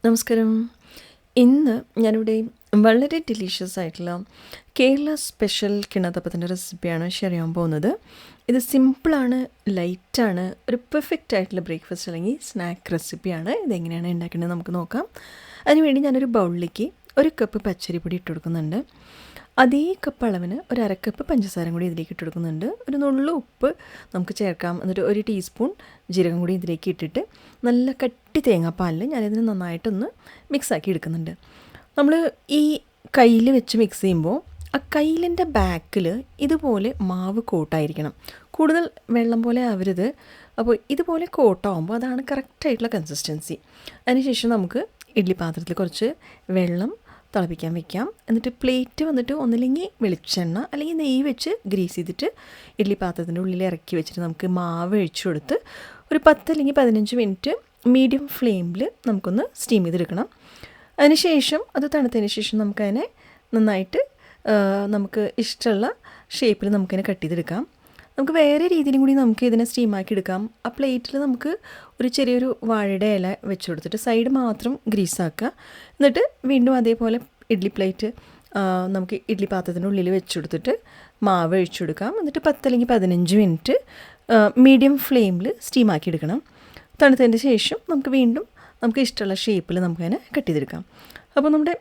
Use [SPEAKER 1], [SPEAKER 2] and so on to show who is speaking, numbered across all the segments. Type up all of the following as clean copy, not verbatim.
[SPEAKER 1] നമസ്കാരം. ഇന്ന് ഞാനിവിടെ വളരെ ഡിലീഷ്യസ് ആയിട്ടുള്ള കേരള സ്പെഷ്യൽ കിണ്ണത്തപ്പത്തിൻ്റെ റെസിപ്പിയാണ് ഷെയർ ചെയ്യാൻ പോകുന്നത്. ഇത് സിമ്പിളാണ്, ലൈറ്റാണ്, ഒരു പെർഫെക്റ്റ് ആയിട്ടുള്ള ബ്രേക്ക്ഫാസ്റ്റ് അല്ലെങ്കിൽ സ്നാക്ക് റെസിപ്പിയാണ്. ഇതെങ്ങനെയാണ് ഉണ്ടാക്കേണ്ടത് നമുക്ക് നോക്കാം. അതിനുവേണ്ടി ഞാനൊരു ബൗളിലേക്ക് 1 കപ്പ് പച്ചരിപ്പൊടി ഇട്ട് കൊടുക്കുന്നുണ്ട്. അതേ കപ്പ് അളവിന് ഒരു 1/2 കപ്പ് പഞ്ചസാര കൂടി ഇതിലേക്ക് ഇട്ട് കൊടുക്കുന്നുണ്ട്. ഒരു നുള്ളു ഉപ്പ് നമുക്ക് ചേർക്കാം. എന്നിട്ട് 1 ടീസ്പൂൺ ജീരകം കൂടി ഇതിലേക്ക് ഇട്ടിട്ട് നല്ല കട്ടി തേങ്ങാപ്പാലിൽ ഞാനിതിന് നന്നായിട്ടൊന്ന് മിക്സാക്കി എടുക്കുന്നുണ്ട്. നമ്മൾ ഈ കയ്യിൽ വെച്ച് മിക്സ് ചെയ്യുമ്പോൾ ആ കയ്യിലിൻ്റെ ബാക്കിൽ ഇതുപോലെ മാവ് കോട്ടായിരിക്കണം. കൂടുതൽ വെള്ളം പോലെ ആവരുത്. അപ്പോൾ ഇതുപോലെ കോട്ടാവുമ്പോൾ അതാണ് കറക്റ്റായിട്ടുള്ള കൺസിസ്റ്റൻസി. അതിനുശേഷം നമുക്ക് ഇഡ്ഡലി പാത്രത്തിൽ കുറച്ച് വെള്ളം തിളപ്പിക്കാൻ വെക്കാം. എന്നിട്ട് പ്ലേറ്റ് വന്നിട്ട് ഒന്നില്ലെങ്കിൽ വെളിച്ചെണ്ണ അല്ലെങ്കിൽ നെയ്യ് വെച്ച് ഗ്രീസ് ചെയ്തിട്ട് ഇഡ്ഡലി പാത്രത്തിൻ്റെ ഉള്ളിൽ ഇറക്കി വെച്ചിട്ട് നമുക്ക് മാവ് ഒഴിച്ചു കൊടുത്ത് ഒരു 10 അല്ലെങ്കിൽ 15 മിനിറ്റ് മീഡിയം ഫ്ലെയിമിൽ നമുക്കൊന്ന് സ്റ്റീം ചെയ്തെടുക്കണം. അതിനുശേഷം അത് തണുത്തതിന് ശേഷം നമുക്കതിനെ നന്നായിട്ട് നമുക്ക് ഇഷ്ടമുള്ള ഷേപ്പിൽ നമുക്കതിനെ കട്ട് ചെയ്തെടുക്കാം. നമുക്ക് വേറെ രീതിയിലും കൂടി നമുക്ക് ഇതിനെ സ്റ്റീമാക്കി എടുക്കാം. ആ പ്ലേറ്റിൽ നമുക്ക് ഒരു ചെറിയൊരു വാഴയുടെ ഇല വെച്ച് കൊടുത്തിട്ട് സൈഡ് മാത്രം ഗ്രീസാക്കുക. എന്നിട്ട് വീണ്ടും അതേപോലെ ഇഡ്ഡലി പ്ലേറ്റ് നമുക്ക് ഇഡ്ഡലി പാത്രത്തിൻ്റെ ഉള്ളിൽ വെച്ച് കൊടുത്തിട്ട് മാവ് ഒഴിച്ചു കൊടുക്കാം. എന്നിട്ട് 10 അല്ലെങ്കിൽ 15 മിനിറ്റ് മീഡിയം ഫ്ലെയിമിൽ സ്റ്റീമാക്കി എടുക്കണം. തണുത്തതിന് ശേഷം നമുക്ക് വീണ്ടും നമുക്ക് ഇഷ്ടമുള്ള ഷേപ്പിൽ നമുക്കതിനെ കട്ട് ചെയ്തെടുക്കാം. അപ്പോൾ നമ്മുടെ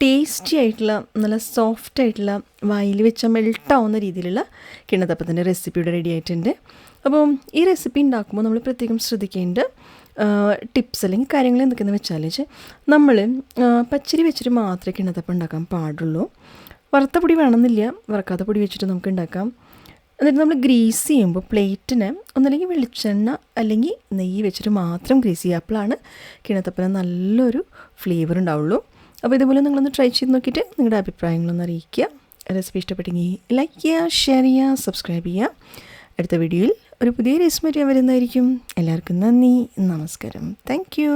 [SPEAKER 1] ടേസ്റ്റി ആയിട്ടുള്ള നല്ല സോഫ്റ്റ് ആയിട്ടുള്ള വായിൽ വെച്ചാൽ മെൽട്ടാവുന്ന രീതിയിലുള്ള കിണ്ണത്തപ്പത്തിൻ്റെ റെസിപ്പി ഇവിടെ റെഡി ആയിട്ടുണ്ട്. അപ്പോൾ ഈ റെസിപ്പി ഉണ്ടാക്കുമ്പോൾ നമ്മൾ പ്രത്യേകം ശ്രദ്ധിക്കേണ്ട ടിപ്സ് അല്ലെങ്കിൽ കാര്യങ്ങൾ എന്തൊക്കെയെന്ന് വെച്ചാൽ നമ്മൾ പച്ചരി വെച്ചിട്ട് മാത്രമേ കിണ്ണത്തപ്പം ഉണ്ടാക്കാൻ പാടുള്ളൂ. വറുത്ത പൊടി വേണമെന്നില്ല, വറക്കാത്ത പൊടി വെച്ചിട്ട് നമുക്ക് ഉണ്ടാക്കാം. എന്നിട്ട് നമ്മൾ ഗ്രീസ് ചെയ്യുമ്പോൾ പ്ലേറ്റിന് ഒന്നല്ലെങ്കിൽ വെളിച്ചെണ്ണ അല്ലെങ്കിൽ നെയ്യ് വെച്ചിട്ട് മാത്രം ഗ്രീസ് ചെയ്യുക. അപ്പോഴാണ് കിണ്ണത്തപ്പന് നല്ലൊരു ഫ്ലേവർ ഉണ്ടാവുള്ളൂ. അപ്പോൾ ഇതുപോലെ നിങ്ങളൊന്ന് ട്രൈ ചെയ്ത് നോക്കിയിട്ട് നിങ്ങളുടെ അഭിപ്രായങ്ങളൊന്ന് അറിയിക്കുക. റെസിപ്പി ഇഷ്ടപ്പെട്ടെങ്കിൽ ലൈക്ക് ചെയ്യുക, ഷെയർ ചെയ്യുക, സബ്സ്ക്രൈബ് ചെയ്യുക. അടുത്ത വീഡിയോയിൽ ഒരു പുതിയ റെസിപ്പി വരുന്നതായിരിക്കും. എല്ലാവർക്കും നന്ദി, നമസ്കാരം. Thank you.